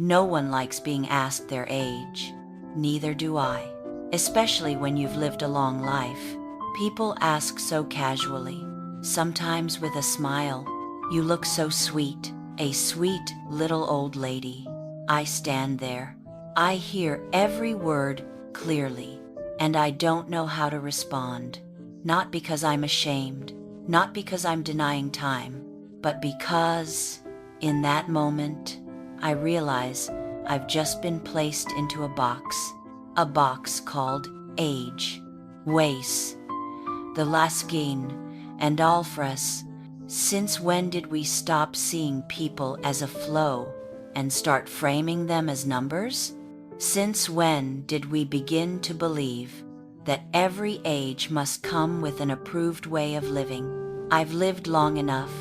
No one likes being asked their age. Neither do I. Especially when you've lived a long life. People ask so casually, sometimes with a smile. You look so sweet, a sweet little old lady. I stand there. I hear every word clearly, and I don't know how to respond. Not because I'm ashamed, not because I'm denying time, but because, in that moment, I realize I've just been placed into a box called age. Weiss, the Laskin, and Alfres. Since when did we stop seeing people as a flow and start framing them as numbers? Since when did we begin to believe that every age must come with an approved way of living? I've lived long enough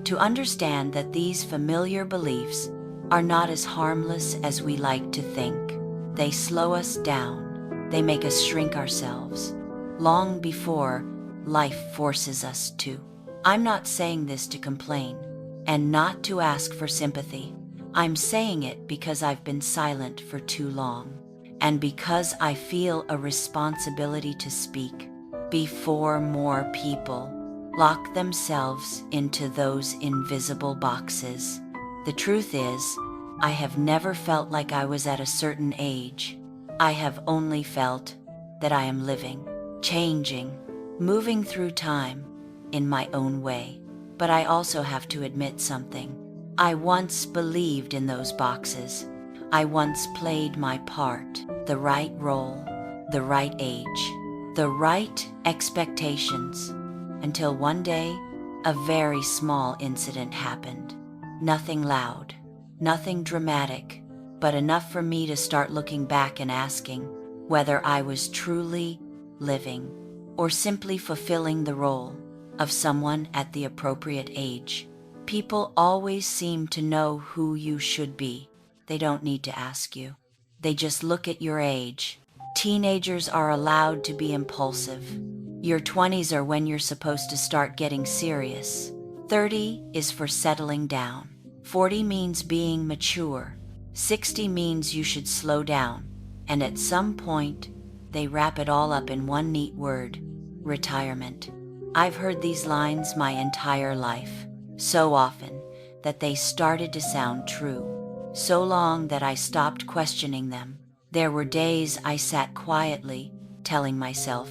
to understand that these familiar beliefs are not as harmless as we like to think. They slow us down. They make us shrink ourselves long before life forces us to. I'm not saying this to complain and not to ask for sympathy. I'm saying it because I've been silent for too long, and because I feel a responsibility to speak before more people lock themselves into those invisible boxes. The truth is, I have never felt like I was at a certain age. I have only felt that I am living, changing, moving through time in my own way. But I also have to admit something. I once believed in those boxes. I once played my part, the right role, the right age, the right expectations, until one day, a very small incident happened. Nothing loud, nothing dramatic, but enough for me to start looking back and asking whether I was truly living or simply fulfilling the role of someone at the appropriate age. People always seem to know who you should be. They don't need to ask you. They just look at your age. Teenagers are allowed to be impulsive. Your 20s are when you're supposed to start getting serious. 30 is for settling down. 40 means being mature. 60 means you should slow down. And at some point, they wrap it all up in one neat word: retirement. I've heard these lines my entire life, so often that they started to sound true, so long that I stopped questioning them. There were days I sat quietly, telling myself,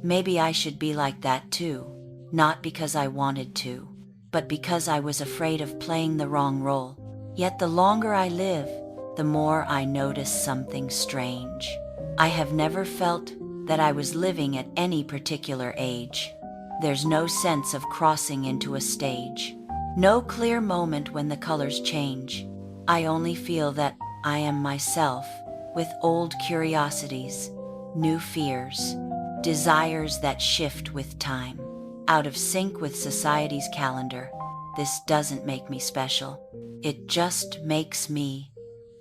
maybe I should be like that too, not because I wanted to, but because I was afraid of playing the wrong role. Yet the longer I live, the more I notice something strange. I have never felt that I was living at any particular age. There's no sense of crossing into a stage, no clear moment when the colors change. I only feel that I am myself, with old curiosities, new fears, desires that shift with time, out of sync with society's calendar. This doesn't make me special. It just makes me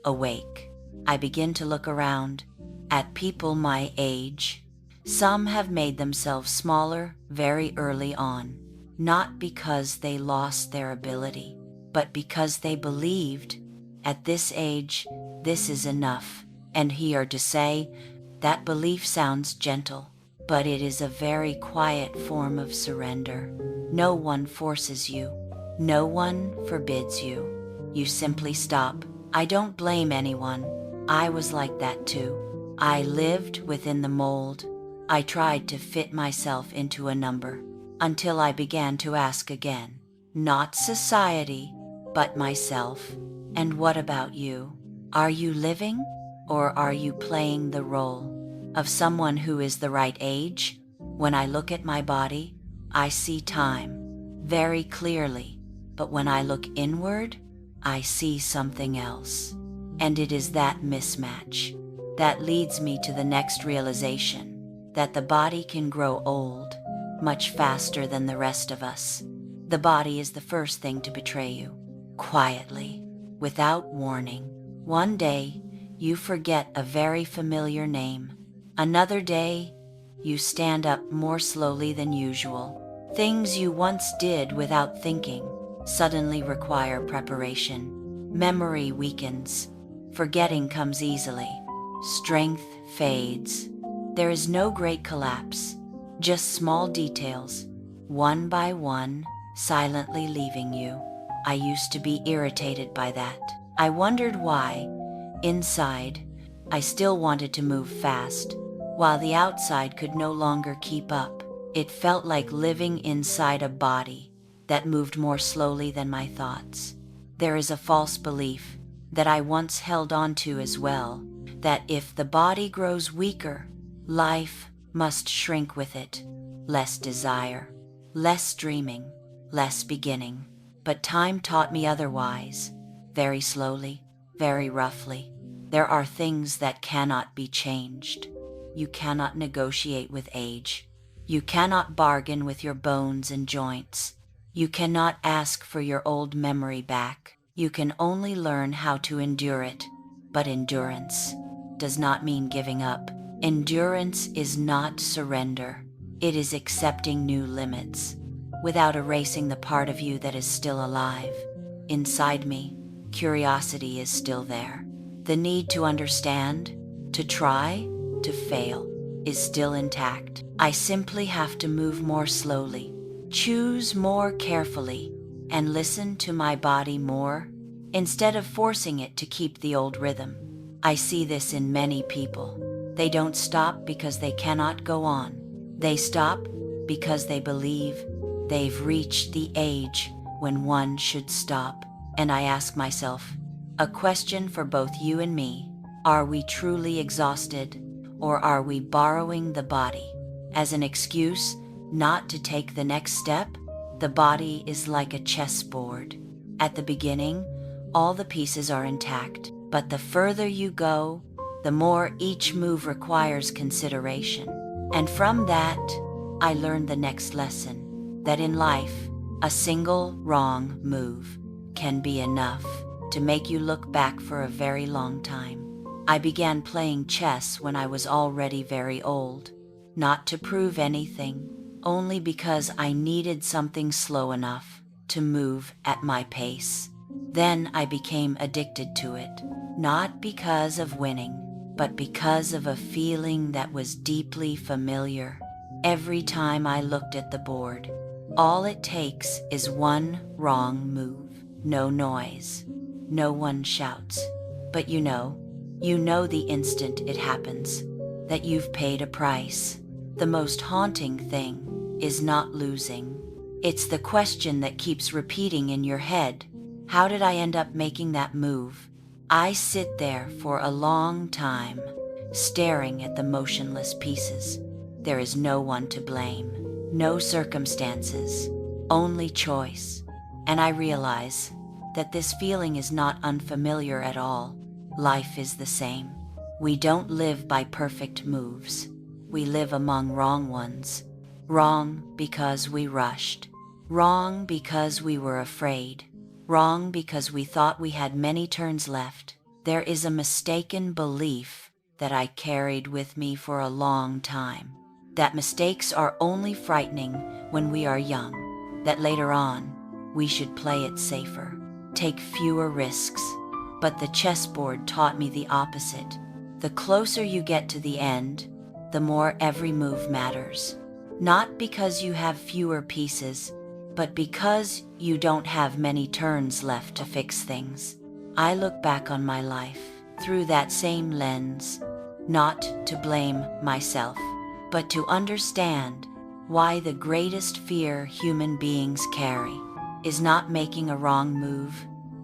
awake. I begin to look around at people my age. Some have made themselves smaller very early on, not because they lost their ability, but because they believed, at this age, this is enough. And here to say, that belief sounds gentle, but it is a very quiet form of surrender. No one forces you. No one forbids you. You simply stop. I don't blame anyone. I was like that too. I lived within the mold. I tried to fit myself into a number, until I began to ask again, not society, but myself. And what about you? Are you living, or are you playing the role of someone who is the right age? When I look at my body, I see time very clearly, but when I look inward, I see something else. And it is that mismatch that leads me to the next realization, that the body can grow old much faster than the rest of us. The body is the first thing to betray you, quietly, without warning. One day, you forget a very familiar name. Another day, you stand up more slowly than usual. Things you once did without thinking suddenly require preparation. Memory weakens. Forgetting comes easily. Strength fades. There is no great collapse, just small details, one by one, silently leaving you. I used to be irritated by that. I wondered why. Inside, I still wanted to move fast, while the outside could no longer keep up. It felt like living inside a body that moved more slowly than my thoughts. There is a false belief that I once held on to as well, that if the body grows weaker, life must shrink with it. Less desire, less dreaming, less beginning. But time taught me otherwise, very slowly, very roughly. There are things that cannot be changed. You cannot negotiate with age. You cannot bargain with your bones and joints. You cannot ask for your old memory back. You can only learn how to endure it. But endurance does not mean giving up. Endurance is not surrender. It is accepting new limits, without erasing the part of you that is still alive. Inside me, curiosity is still there. The need to understand, to try, to fail, is still intact. I simply have to move more slowly, choose more carefully, and listen to my body more, instead of forcing it to keep the old rhythm. I see this in many people. They don't stop because they cannot go on. They stop because they believe they've reached the age when one should stop. And I ask myself, a question for both you and me: are we truly exhausted, or are we borrowing the body as an excuse not to take the next step? The body is like a chessboard. At the beginning, all the pieces are intact, but the further you go, the more each move requires consideration. And from that, I learned the next lesson, that in life, a single wrong move can be enough to make you look back for a very long time. I began playing chess when I was already very old, not to prove anything, only because I needed something slow enough to move at my pace. Then I became addicted to it, not because of winning, but because of a feeling that was deeply familiar. Every time I looked at the board, all it takes is one wrong move. No noise. No one shouts. But you know the instant it happens, that you've paid a price. The most haunting thing is not losing. It's the question that keeps repeating in your head. How did I end up making that move? I sit there for a long time, staring at the motionless pieces. There is no one to blame, no circumstances, only choice. And I realize that this feeling is not unfamiliar at all. Life is the same. We don't live by perfect moves. We live among wrong ones. Wrong because we rushed. Wrong because we were afraid. Wrong because we thought we had many turns left. There is a mistaken belief that I carried with me for a long time, that mistakes are only frightening when we are young, that later on we should play it safer, take fewer risks. But the chessboard taught me the opposite. The closer you get to the end, the more every move matters. Not because you have fewer pieces, but because you don't have many turns left to fix things. I look back on my life through that same lens, not to blame myself, but to understand why the greatest fear human beings carry is not making a wrong move,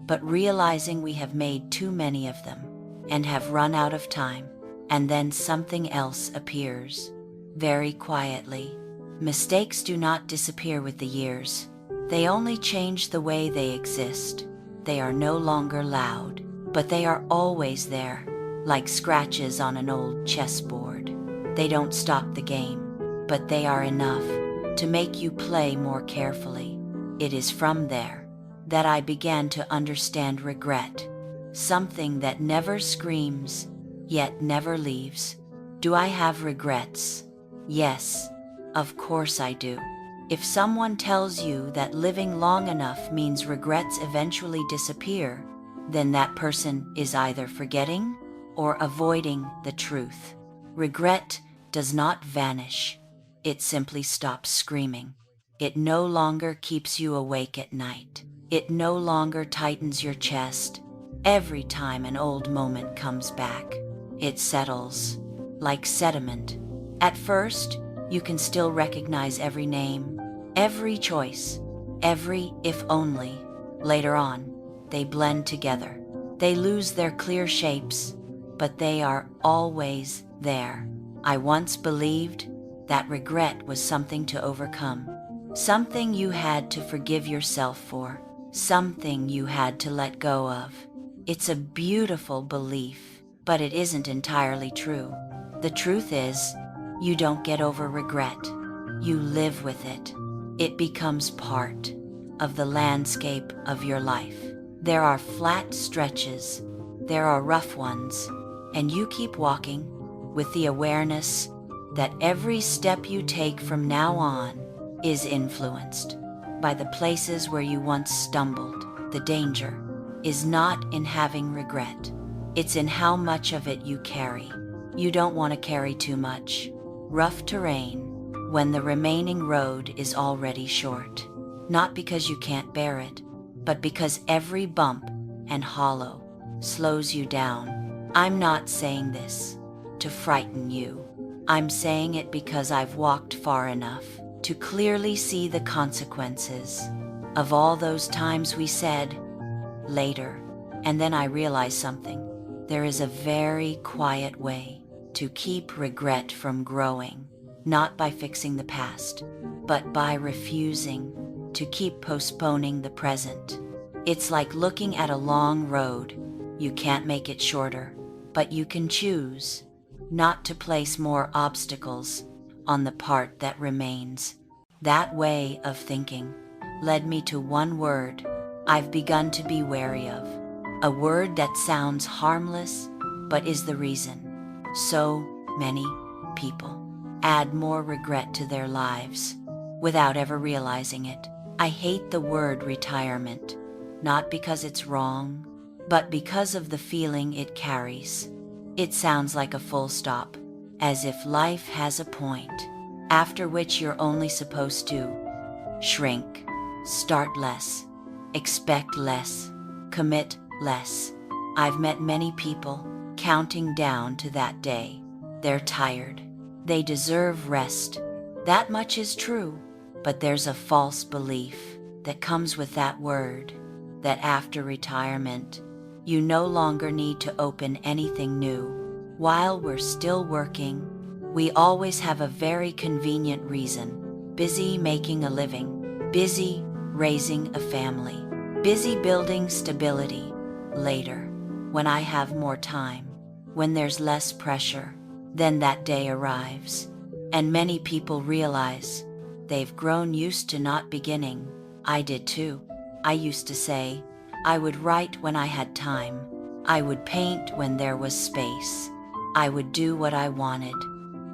but realizing we have made too many of them and have run out of time, and then something else appears, very quietly. Mistakes do not disappear with the years. They only change the way they exist. They are no longer loud, but they are always there, like scratches on an old chessboard. They don't stop the game, but they are enough to make you play more carefully. It is from there that I began to understand regret, something that never screams, yet never leaves. Do I have regrets? Yes, of course I do. If someone tells you that living long enough means regrets eventually disappear, then that person is either forgetting or avoiding the truth. Regret does not vanish. It simply stops screaming. It no longer keeps you awake at night. It no longer tightens your chest. Every time an old moment comes back, it settles like sediment. At first, you can still recognize every name, every choice, every if only. Later on, they blend together. They lose their clear shapes, but they are always there. I once believed that regret was something to overcome, something you had to forgive yourself for, something you had to let go of. It's a beautiful belief, but it isn't entirely true. The truth is, you don't get over regret. You live with it. It becomes part of the landscape of your life. There are flat stretches, there are rough ones, and you keep walking with the awareness that every step you take from now on is influenced by the places where you once stumbled. The danger is not in having regret. It's in how much of it you carry. You don't want to carry too much rough terrain when the remaining road is already short. Not because you can't bear it, but because every bump and hollow slows you down. I'm not saying this to frighten you. I'm saying it because I've walked far enough to clearly see the consequences of all those times we said, later, and then I realized something. There is a very quiet way to keep regret from growing, not by fixing the past, but by refusing to keep postponing the present. It's like looking at a long road. You can't make it shorter, but you can choose not to place more obstacles on the part that remains. That way of thinking led me to one word I've begun to be wary of, a word that sounds harmless but is the reason so many people add more regret to their lives without ever realizing it. I hate the word retirement, not because it's wrong, but because of the feeling it carries. It sounds like a full stop, as if life has a point after which you're only supposed to shrink, start less, expect less, commit less. I've met many people counting down to that day. They're tired. They deserve rest. That much is true, but there's a false belief that comes with that word, that after retirement, you no longer need to open anything new. While we're still working, we always have a very convenient reason. Busy making a living, busy raising a family, busy building stability. Later, when I have more time, when there's less pressure, then that day arrives. And many people realize they've grown used to not beginning. I did too. I used to say I would write when I had time. I would paint when there was space. I would do what I wanted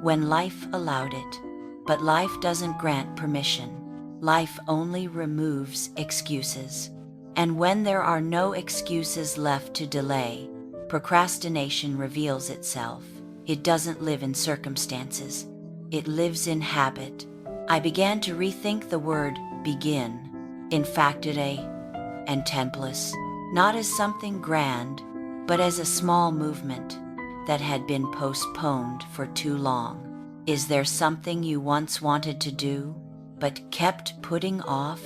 when life allowed it. But life doesn't grant permission. Life only removes excuses. And when there are no excuses left to delay, procrastination reveals itself. It doesn't live in circumstances. It lives in habit. I began to rethink the word begin, infactare, and templus, not as something grand, but as a small movement that had been postponed for too long. Is there something you once wanted to do, but kept putting off?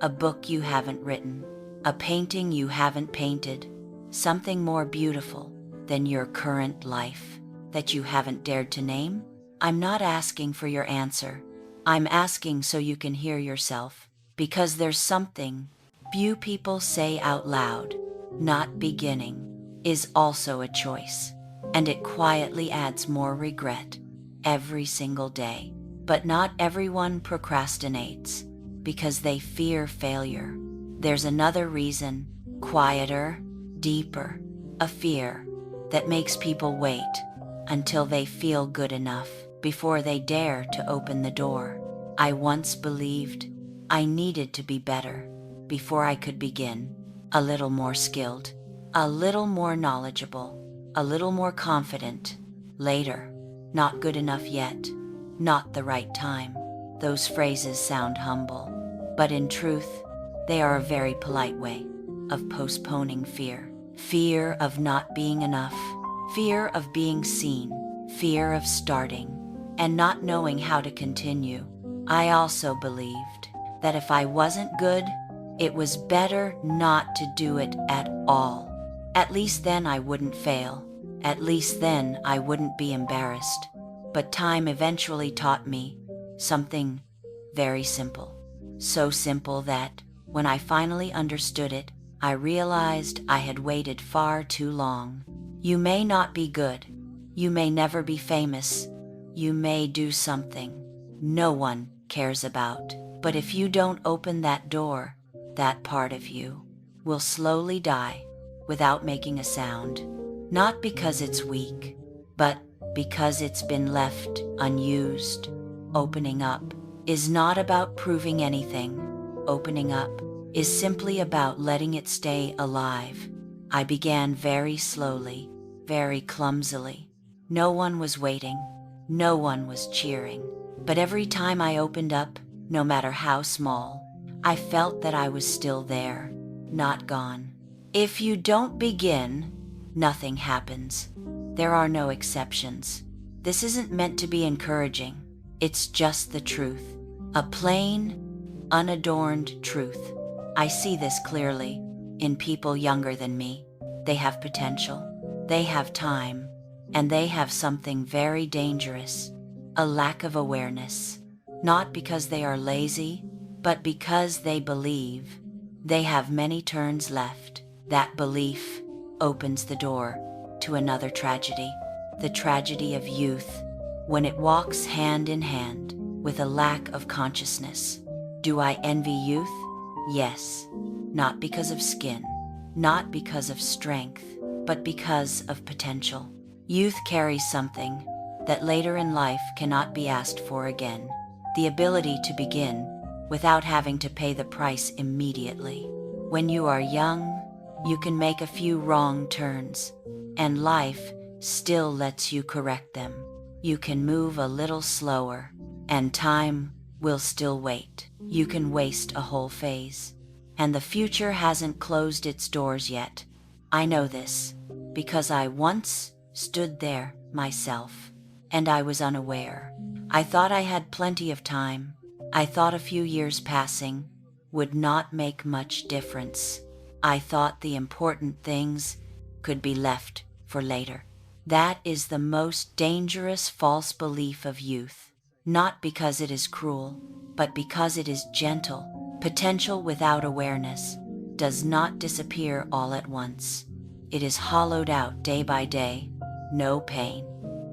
A book you haven't written, a painting you haven't painted, something more beautiful than your current life that you haven't dared to name? I'm not asking for your answer. I'm asking so you can hear yourself, because there's something few people say out loud. Not beginning is also a choice, and it quietly adds more regret every single day. But not everyone procrastinates because they fear failure. There's another reason, quieter, deeper, a fear that makes people wait until they feel good enough before they dare to open the door. I once believed I needed to be better before I could begin, a little more skilled, a little more knowledgeable, a little more confident. Later, not good enough yet, not the right time. Those phrases sound humble, but in truth, they are a very polite way of postponing fear. Fear of not being enough, fear of being seen, fear of starting and not knowing how to continue. I also believed that if I wasn't good, it was better not to do it at all. At least then I wouldn't fail. At least then I wouldn't be embarrassed. But time eventually taught me something very simple. So simple that when I finally understood it, I realized I had waited far too long. You may not be good. You may never be famous. You may do something no one cares about. But if you don't open that door, that part of you will slowly die without making a sound. Not because it's weak, but because it's been left unused. Opening up is not about proving anything. Opening up is simply about letting it stay alive. I began very slowly, very clumsily. No one was waiting. No one was cheering. But every time I opened up, no matter how small, I felt that I was still there, not gone. If you don't begin, nothing happens. There are no exceptions. This isn't meant to be encouraging. It's just the truth. A plain, unadorned truth. I see this clearly in people younger than me. They have potential. They have time. And they have something very dangerous, a lack of awareness. Not because they are lazy, but because they believe they have many turns left. That belief opens the door to another tragedy, the tragedy of youth, when it walks hand in hand with a lack of consciousness. Do I envy youth? Yes, not because of skin, not because of strength, but because of potential. Youth carries something that later in life cannot be asked for again, the ability to begin without having to pay the price immediately. When you are young, you can make a few wrong turns, and life still lets you correct them. You can move a little slower, and time will still wait. You can waste a whole phase, and the future hasn't closed its doors yet. I know this because I once stood there myself, and I was unaware. I thought I had plenty of time. I thought a few years passing would not make much difference. I thought the important things could be left for later. That is the most dangerous false belief of youth, not because it is cruel, but because it is gentle. Potential without awareness does not disappear all at once. It is hollowed out day by day, no pain,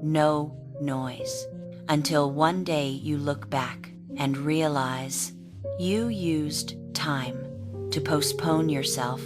no noise, until one day you look back and realize you used time to postpone yourself.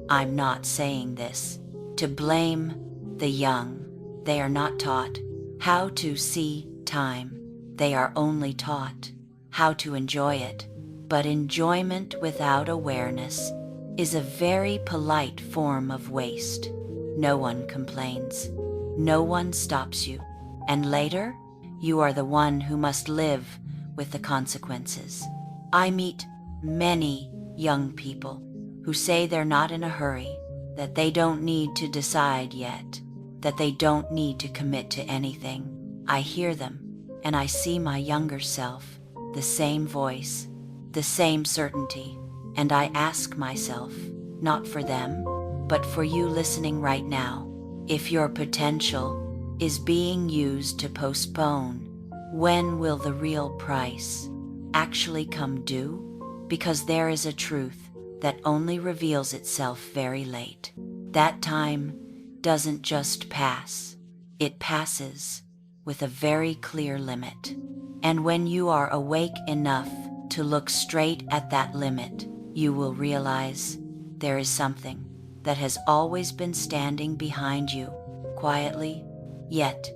I'm not saying this to blame the young. They are not taught how to see time. They are only taught how to enjoy it. But enjoyment without awareness is a very polite form of waste. No one complains. No one stops you. And later, you are the one who must live with the consequences. I meet many young people who say they're not in a hurry, that they don't need to decide yet, that they don't need to commit to anything. I hear them, and I see my younger self, the same voice, the same certainty, and I ask myself, not for them, but for you listening right now, if your potential is being used to postpone, when will the real price actually come due? Because there is a truth that only reveals itself very late. That time doesn't just pass, it passes with a very clear limit. And when you are awake enough to look straight at that limit, you will realize there is something that has always been standing behind you, quietly, yet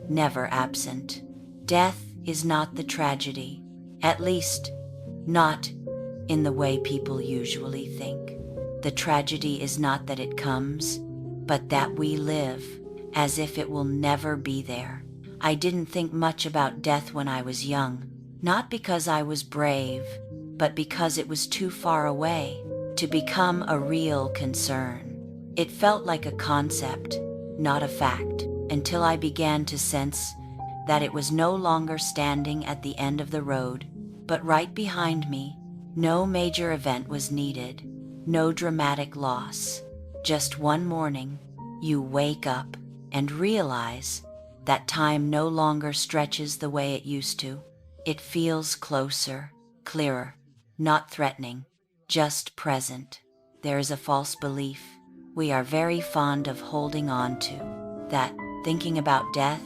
never absent. Death is not the tragedy, at least not in the way people usually think. The tragedy is not that it comes, but that we live as if it will never be there. I didn't think much about death when I was young, not because I was brave, but because it was too far away to become a real concern. It felt like a concept, not a fact, until I began to sense that it was no longer standing at the end of the road, but right behind me. No major event was needed, no dramatic loss. Just one morning, you wake up and realize that time no longer stretches the way it used to. It feels closer, clearer, not threatening, just present. There is a false belief we are very fond of holding on to, that thinking about death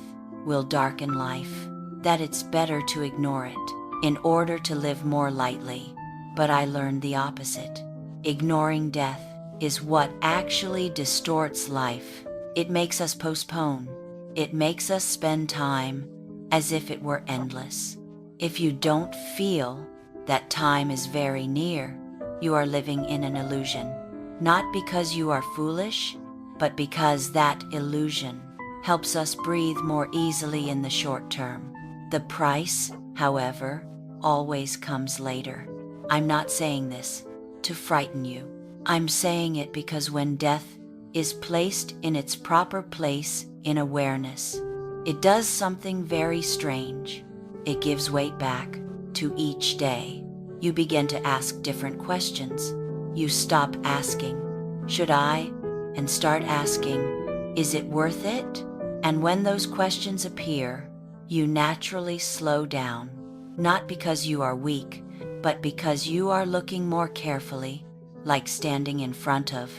will darken life, that it's better to ignore it in order to live more lightly. But I learned the opposite. Ignoring death is what actually distorts life. It makes us postpone. It makes us spend time as if it were endless. If you don't feel that time is very near, you are living in an illusion. Not because you are foolish, but because that illusion helps us breathe more easily in the short term. The price, however, always comes later. I'm not saying this to frighten you. I'm saying it because when death is placed in its proper place in awareness, it does something very strange. It gives weight back to each day. You begin to ask different questions. You stop asking, "Should I?" and start asking, "Is it worth it?" And when those questions appear, you naturally slow down, not because you are weak, but because you are looking more carefully, like standing in front of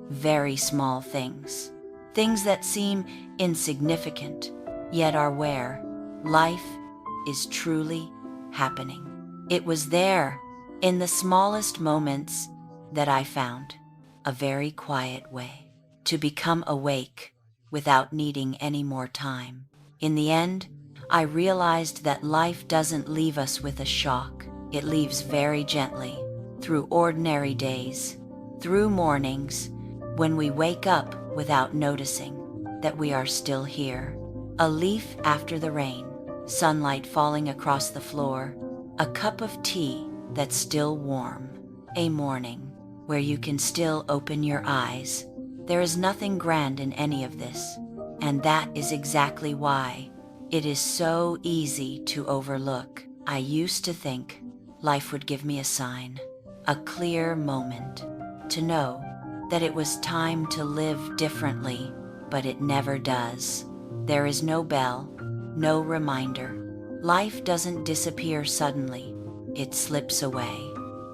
very small things. Things that seem insignificant, yet are where life is truly happening. It was there, in the smallest moments, that I found a very quiet way to become awake without needing any more time. In the end, I realized that life doesn't leave us with a shock. It leaves very gently, through ordinary days, through mornings, when we wake up without noticing that we are still here. A leaf after the rain, sunlight falling across the floor, a cup of tea that's still warm, a morning where you can still open your eyes. There is nothing grand in any of this, and that is exactly why it is so easy to overlook. I used to think life would give me a sign, a clear moment, to know that it was time to live differently, but it never does. There is no bell, no reminder. Life doesn't disappear suddenly. It slips away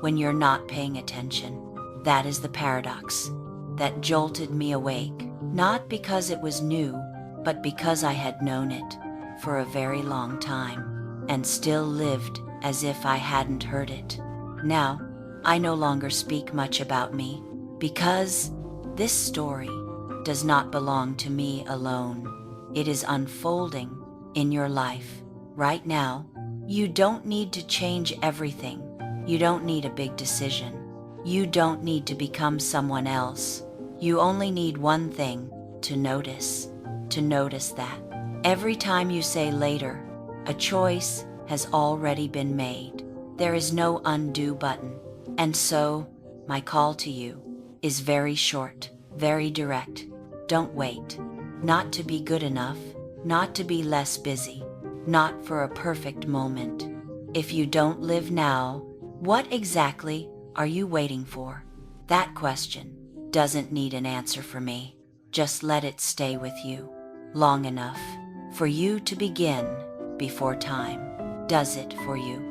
when you're not paying attention. That is the paradox that jolted me awake, not because it was new, but because I had known it for a very long time and still lived as if I hadn't heard it. Now, I no longer speak much about me because this story does not belong to me alone. It is unfolding in your life right now. You don't need to change everything. You don't need a big decision. You don't need to become someone else. You only need one thing: to notice that every time you say later, a choice has already been made. There is no undo button. And so, my call to you is very short, very direct. Don't wait. Not to be good enough, not to be less busy, not for a perfect moment. If you don't live now, what exactly are you waiting for? That question doesn't need an answer from me. Just let it stay with you long enough for you to begin before time does it for you.